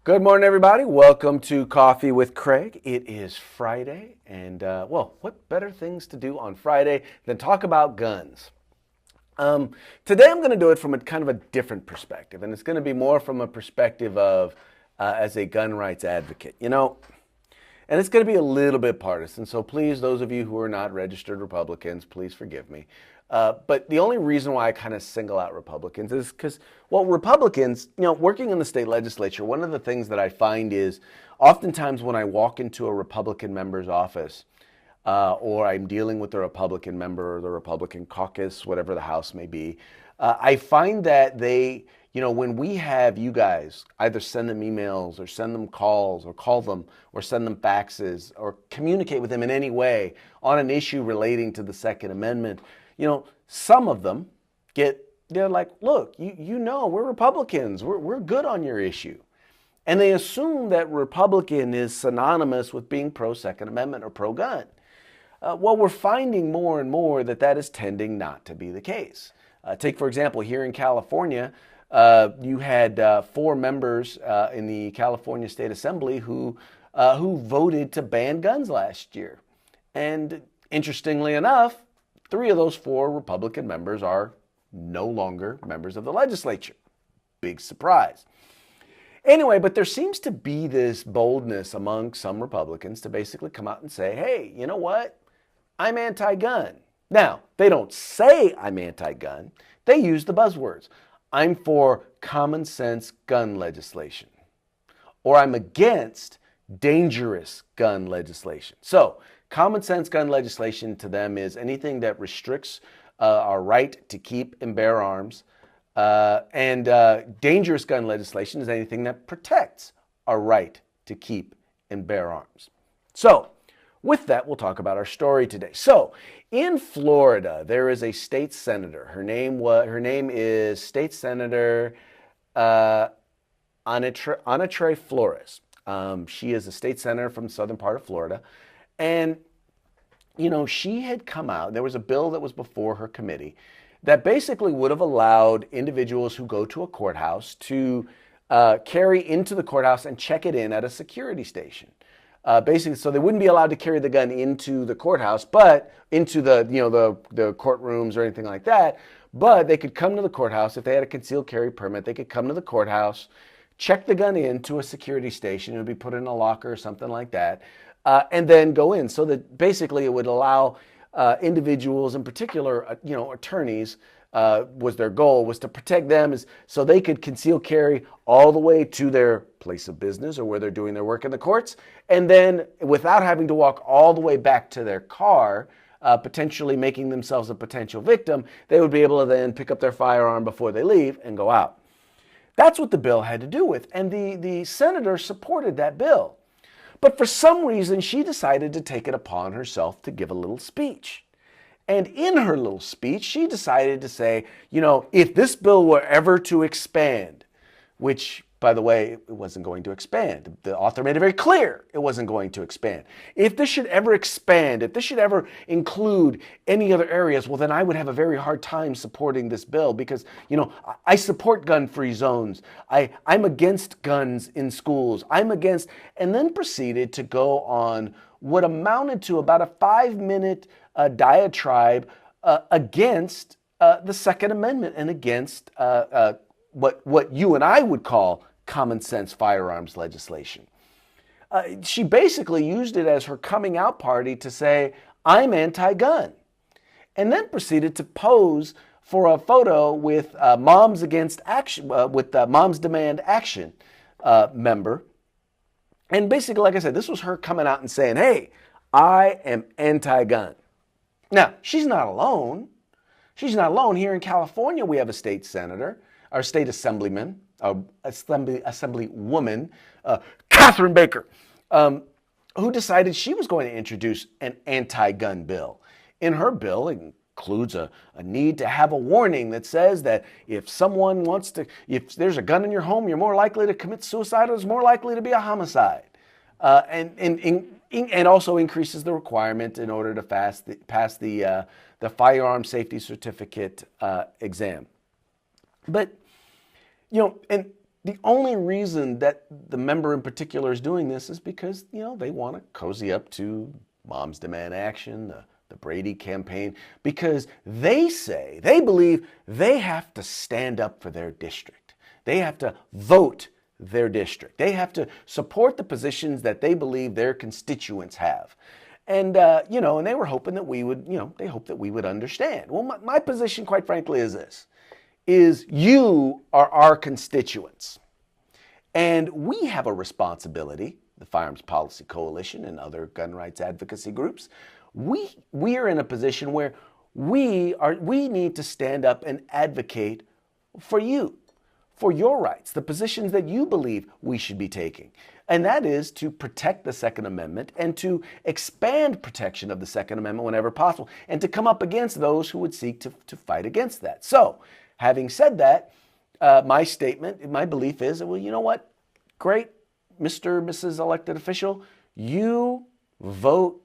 Good morning, everybody. Welcome to Coffee with Craig. It is Friday, and well, what better things to do on Friday than talk about guns? Today, I'm going to do it from a kind of a different perspective, and it's going to be more from a perspective of as a gun rights advocate. And it's going to be a little bit partisan. So please, those of you who are not registered Republicans, please forgive me. But the only reason why I kind of single out Republicans is because, well, Republicans, working in the state legislature, one of the things that I find is oftentimes when I walk into a Republican member's office or I'm dealing with the Republican member or the Republican caucus, whatever the House may be, I find that they, when we have you guys either send them emails or send them calls or call them or send them faxes or communicate with them in any way on an issue relating to the Second Amendment, some of them they're like, look, we're Republicans. We're good on your issue. And they assume that Republican is synonymous with being pro-Second Amendment or pro-gun. Well, we're finding more and more that is tending not to be the case. Take, for example, here in California, you had 4 members in the California State Assembly who voted to ban guns last year. And interestingly enough, 3 of those 4 Republican members are no longer members of the legislature. Big surprise. Anyway, but there seems to be this boldness among some Republicans to basically come out and say, hey, you know what? I'm anti-gun. Now, they don't say I'm anti-gun. They use the buzzwords. I'm for common sense gun legislation, or I'm against dangerous gun legislation. So, common sense gun legislation to them is anything that restricts our right to keep and bear arms, and dangerous gun legislation is anything that protects our right to keep and bear arms. So, with that, we'll talk about our story today. So, in Florida, there is a state senator. Her name is State Senator Anatre Flores. She is a state senator from the southern part of Florida. And, she had come out. There was a bill that was before her committee that basically would have allowed individuals who go to a courthouse to carry into the courthouse and check it in at a security station. Basically, so they wouldn't be allowed to carry the gun into the courthouse, but into the courtrooms or anything like that. But they could come to the courthouse if they had a concealed carry permit. They could come to the courthouse, check the gun into a security station. It would be put in a locker or something like that, and then go in. So that basically it would allow individuals, in particular, attorneys. Was their goal was to protect them so they could conceal carry all the way to their place of business or where they're doing their work in the courts. And then without having to walk all the way back to their car, potentially making themselves a potential victim, they would be able to then pick up their firearm before they leave and go out. That's what the bill had to do with. And the senator supported that bill. But for some reason, she decided to take it upon herself to give a little speech. And in her little speech, she decided to say, if this bill were ever to expand, which, by the way, it wasn't going to expand. The author made it very clear it wasn't going to expand. If this should ever expand, if this should ever include any other areas, well, then I would have a very hard time supporting this bill because, I support gun-free zones. I'm against guns in schools. And then proceeded to go on what amounted to about a 5-minute diatribe against the Second Amendment and against what you and I would call common sense firearms legislation. She basically used it as her coming out party to say, I'm anti-gun, and then proceeded to pose for a photo with Moms Against Action, with Moms Demand Action member. And basically, like I said, this was her coming out and saying, hey, I am anti-gun. Now, she's not alone. She's not alone. Here in California, we have a state senator, or state assemblyman, assemblywoman, Catherine Baker, who decided she was going to introduce an anti-gun bill. In her bill, it includes a need to have a warning that says that if there's a gun in your home, you're more likely to commit suicide or it's more likely to be a homicide. And also increases the requirement in order to pass the firearm safety certificate exam. But, and The only reason that the member in particular is doing this is because, they want to cozy up to Moms Demand Action, the Brady campaign, because they believe they have to stand up for their district. They have to vote their district. They have to support the positions that they believe their constituents have. And, and they were hoping that we would, they hope that we would understand. Well, my position, quite frankly, is this, is you are our constituents. And we have a responsibility, the Firearms Policy Coalition and other gun rights advocacy groups, we are in a position where we need to stand up and advocate for you, for your rights, the positions that you believe we should be taking. And that is to protect the Second Amendment and to expand protection of the Second Amendment whenever possible, and to come up against those who would seek to fight against that. So, having said that, my statement, my belief is, well, you know what? Great, Mr. or Mrs. elected official, you vote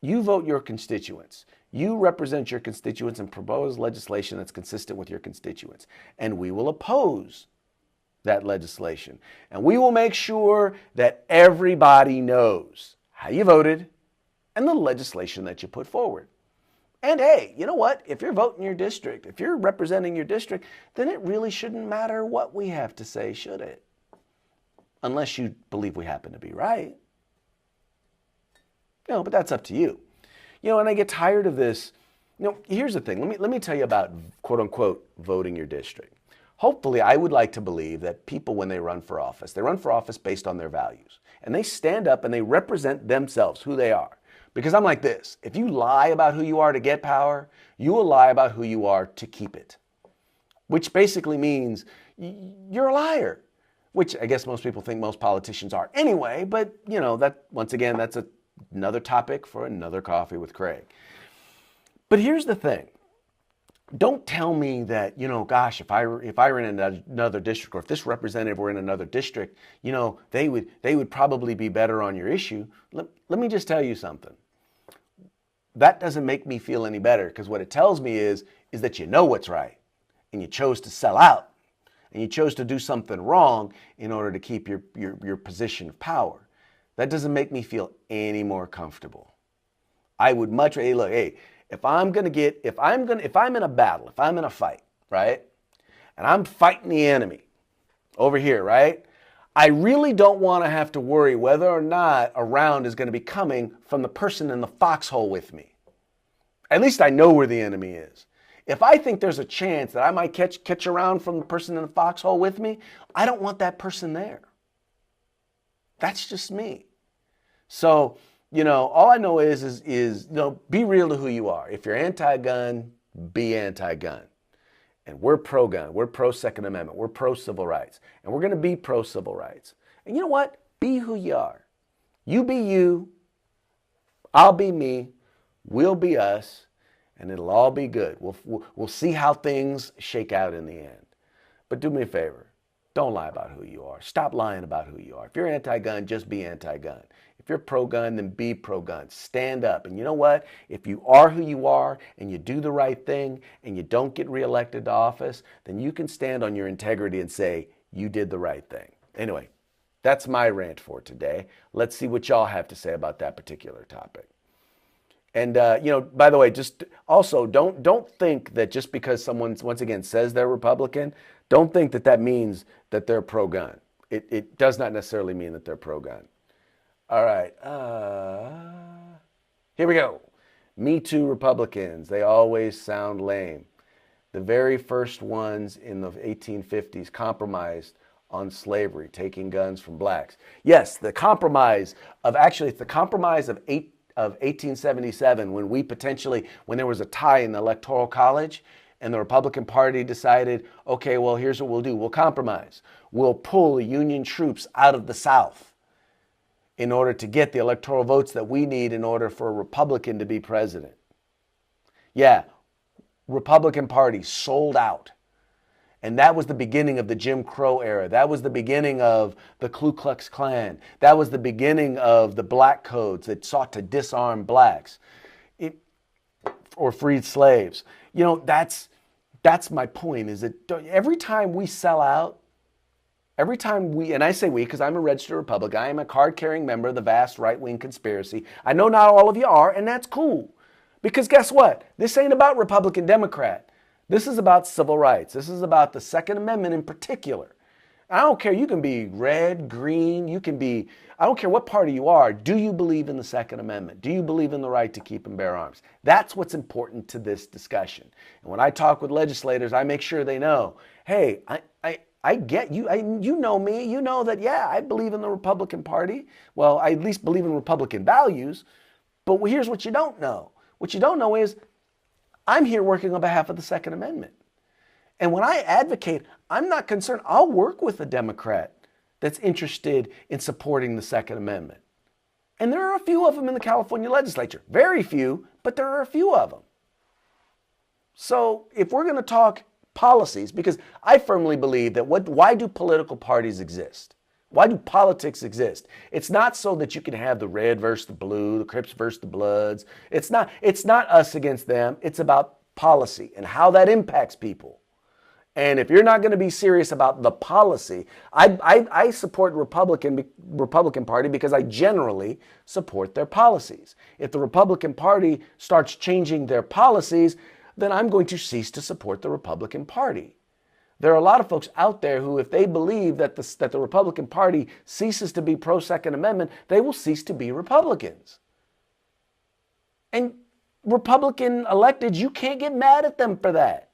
your constituents. You represent your constituents and propose legislation that's consistent with your constituents. And we will oppose that legislation. And we will make sure that everybody knows how you voted and the legislation that you put forward. And hey, you know what? If you're voting your district, if you're representing your district, then it really shouldn't matter what we have to say, should it? Unless you believe we happen to be right. But that's up to you. And I get tired of this. Here's the thing. Let me tell you about, quote unquote, voting your district. Hopefully, I would like to believe that people, when they run for office based on their values. And they stand up and they represent themselves, who they are. Because I'm like this, if you lie about who you are to get power, you will lie about who you are to keep it. Which basically means you're a liar. Which I guess most people think most politicians are anyway, but that, once again, that's another topic for another Coffee with Craig. But here's the thing. Don't tell me that, gosh, if I were in another district, or if this representative were in another district, they would probably be better on your issue. Let me just tell you something. That doesn't make me feel any better, because what it tells me is that you know what's right, and you chose to sell out, and you chose to do something wrong in order to keep your position of power. That doesn't make me feel any more comfortable. I would much rather, look, hey, if I'm in a battle, if I'm in a fight, right, and I'm fighting the enemy over here, right, I really don't want to have to worry whether or not a round is going to be coming from the person in the foxhole with me. At least I know where the enemy is. If I think there's a chance that I might catch a round from the person in the foxhole with me, I don't want that person there. That's just me. So, all I know is be real to who you are. If you're anti-gun, be anti-gun. And we're pro-gun. We're pro-Second Amendment. We're pro-civil rights. And we're going to be pro-civil rights. And you know what? Be who you are. You be you. I'll be me. We'll be us. And it'll all be good. We'll see how things shake out in the end. But do me a favor. Don't lie about who you are. Stop lying about who you are. If you're anti-gun, just be anti-gun. If you're pro-gun, then be pro-gun. Stand up. And you know what? If you are who you are and you do the right thing and you don't get reelected to office, then you can stand on your integrity and say, you did the right thing. Anyway, that's my rant for today. Let's see what y'all have to say about that particular topic. And, by the way, just also don't think that just because someone, once again, says they're Republican, don't think that means that they're pro-gun. It does not necessarily mean that they're pro-gun. All right. Here we go. Me Too Republicans. They always sound lame. The very first ones in the 1850s compromised on slavery, taking guns from blacks. Yes, the compromise of 1877, when there was a tie in the Electoral College and the Republican Party decided, okay, well, here's what we'll do. We'll compromise. We'll pull the Union troops out of the South in order to get the electoral votes that we need in order for a Republican to be president. Yeah, Republican Party sold out. And that was the beginning of the Jim Crow era. That was the beginning of the Ku Klux Klan. That was the beginning of the black codes that sought to disarm blacks or freed slaves. That's my point, is that every time we sell out, Every time we, and I say we because I'm a registered Republican, I am a card-carrying member of the vast right-wing conspiracy. I know not all of you are, and that's cool. Because guess what? This ain't about Republican, Democrat. This is about civil rights. This is about the Second Amendment in particular. I don't care. You can be red, green. You can be, I don't care what party you are. Do you believe in the Second Amendment? Do you believe in the right to keep and bear arms? That's what's important to this discussion. And when I talk with legislators, I make sure they know, hey, I get you. You know me. You know that, yeah, I believe in the Republican Party. Well, I at least believe in Republican values. But here's what you don't know. What you don't know is I'm here working on behalf of the Second Amendment. And when I advocate, I'm not concerned. I'll work with a Democrat that's interested in supporting the Second Amendment. And there are a few of them in the California legislature. Very few, but there are a few of them. So if we're going to talk policies, because I firmly believe that why do political parties exist? Why do politics exist? It's not so that you can have the red versus the blue, the Crips versus the Bloods. It's not us against them. It's about policy and how that impacts people. And if you're not going to be serious about the policy, I support Republican Party because I generally support their policies. If the Republican Party starts changing their policies, then I'm going to cease to support the Republican Party. There are a lot of folks out there who, if they believe that the Republican Party ceases to be pro-Second Amendment, they will cease to be Republicans. And Republican electeds, you can't get mad at them for that.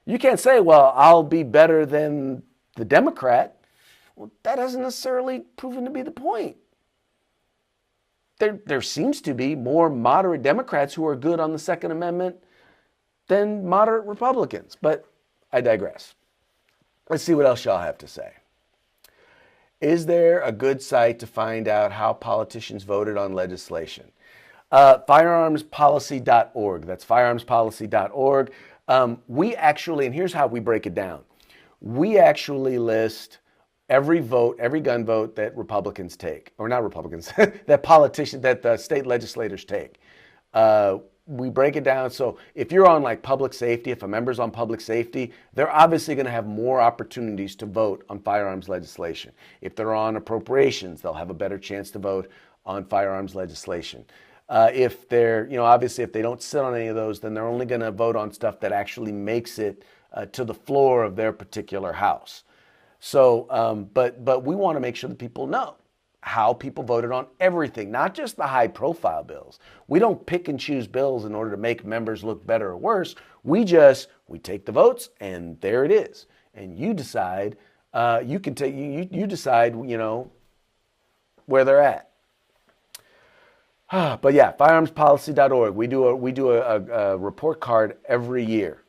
You can't say, well, I'll be better than the Democrat. Well, that hasn't necessarily proven to be the point. There seems to be more moderate Democrats who are good on the Second Amendment than moderate Republicans. But I digress. Let's see what else y'all have to say. Is there a good site to find out how politicians voted on legislation? Firearmspolicy.org. That's firearmspolicy.org. We actually, and here's how we break it down. We actually list every vote, every gun vote that Republicans take, or not Republicans, that the state legislators take. We break it down. So if you're on like public safety, if a member's on public safety, they're obviously going to have more opportunities to vote on firearms legislation. If they're on appropriations, they'll have a better chance to vote on firearms legislation. If they're, obviously if they don't sit on any of those, then they're only going to vote on stuff that actually makes it to the floor of their particular house. So, but we want to make sure that people know how people voted on everything, not just the high profile bills. We don't pick and choose bills in order to make members look better or worse. We take the votes and there it is. And you decide, you decide, where they're at. But yeah, firearmspolicy.org. We do a report card every year.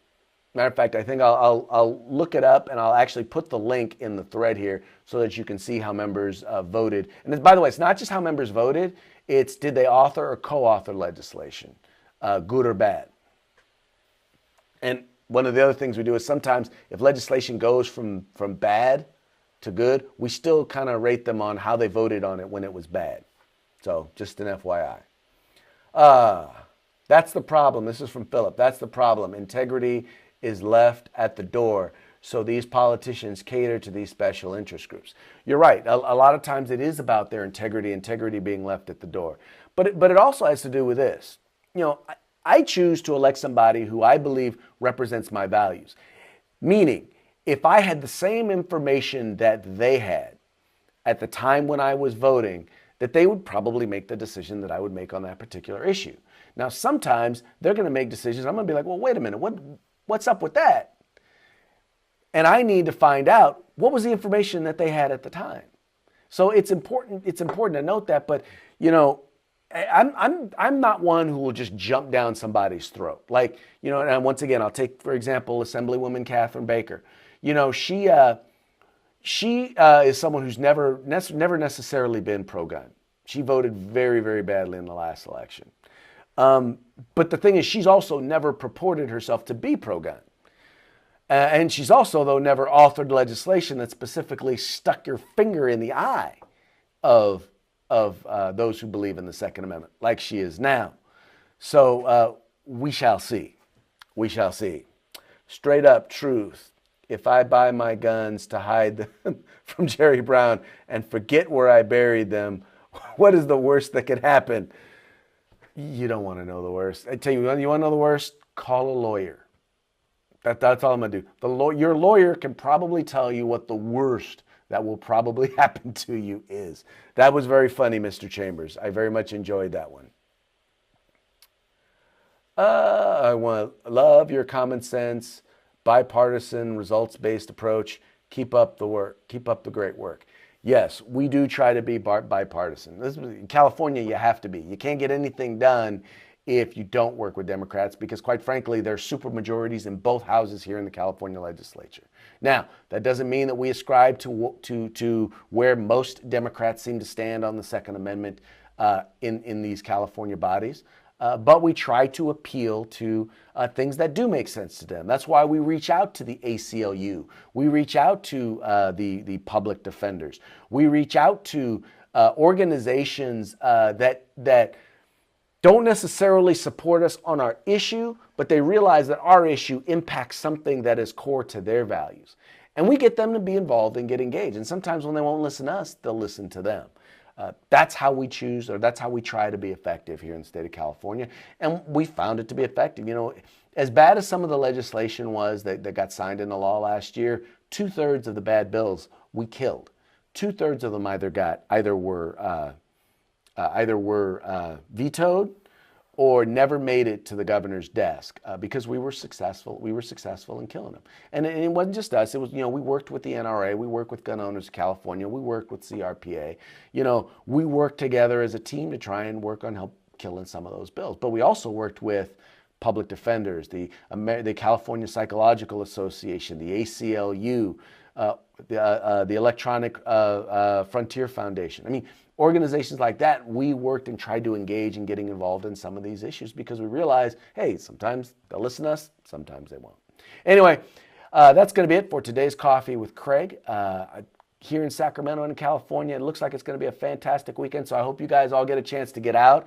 Matter of fact, I think I'll look it up and I'll actually put the link in the thread here so that you can see how members voted. And by the way, it's not just how members voted, it's did they author or co-author legislation, good or bad. And one of the other things we do is sometimes if legislation goes from bad to good, we still kind of rate them on how they voted on it when it was bad. So just an FYI. That's the problem. This is from Philip. That's the problem. Integrity is left at the door. So these politicians cater to these special interest groups. You're right. A lot of times it is about their integrity being left at the door. But it also has to do with this. I choose to elect somebody who I believe represents my values. Meaning, if I had the same information that they had at the time when I was voting, that they would probably make the decision that I would make on that particular issue. Now, sometimes they're going to make decisions. I'm going to be like, well, wait a minute. What's up with that? And I need to find out what was the information that they had at the time. So it's important to note that. But, I'm not one who will just jump down somebody's throat. Like, and once again, I'll take, for example, Assemblywoman Catherine Baker. She is someone who's never necessarily been pro-gun. She voted very, very badly in the last election. But the thing is, she's also never purported herself to be pro-gun. And she's also, though, never authored legislation that specifically stuck your finger in the eye of those who believe in the Second Amendment, like she is now. So we shall see. We shall see. Straight up truth. if I buy my guns to hide them from Jerry Brown and forget where I buried them, what is the worst that could happen? You don't want to know the worst. I tell you, you want to know the worst? Call a lawyer. That's all I'm going to do. Your lawyer can probably tell you what the worst that will probably happen to you is. That was very funny, Mr. Chambers. I very much enjoyed that one. Love your common sense, bipartisan, results-based approach. Keep up the work. Keep up the great work. Yes, we do try to be bipartisan. In California, you have to be. You can't get anything done if you don't work with Democrats because, quite frankly, there are supermajorities in both houses here in the California legislature. Now, that doesn't mean that we ascribe to where most Democrats seem to stand on the Second Amendment in these California bodies. But we try to appeal to things that do make sense to them. That's why we reach out to the ACLU. We reach out to the public defenders. We reach out to organizations that don't necessarily support us on our issue, but they realize that our issue impacts something that is core to their values. And we get them to be involved and get engaged. And sometimes when they won't listen to us, they'll listen to them. That's how we choose, or that's how we try to be effective here in the state of California. And we found it to be effective. You know, as bad as some of the legislation was that got signed into law last year, 2/3 of the bad bills we killed. 2/3 of them either were vetoed or never made it to the governor's desk because we were successful. We were successful in killing them. And it wasn't just us. It was, you know, we worked with the NRA. We worked with Gun Owners of California. We worked with CRPA. You know, we worked together as a team to try and work on help killing some of those bills. But we also worked with public defenders, the California Psychological Association, the ACLU, the Electronic Frontier Foundation. I mean, organizations like that, we worked and tried to engage in getting involved in some of these issues because we realized, hey, sometimes they'll listen to us, sometimes they won't. Anyway, that's going to be it for today's Coffee with Craig. Here in Sacramento and California, it looks like it's going to be a fantastic weekend, so I hope you guys all get a chance to get out.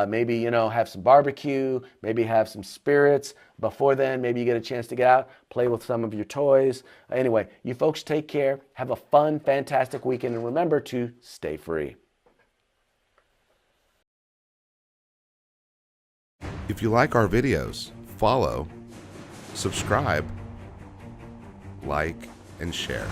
Maybe, you know, have some barbecue, maybe have some spirits. Before then, maybe you get a chance to get out, play with some of your toys. Anyway, you folks take care. Have a fun, fantastic weekend, and remember to stay free. If you like our videos, follow, subscribe, like, and share.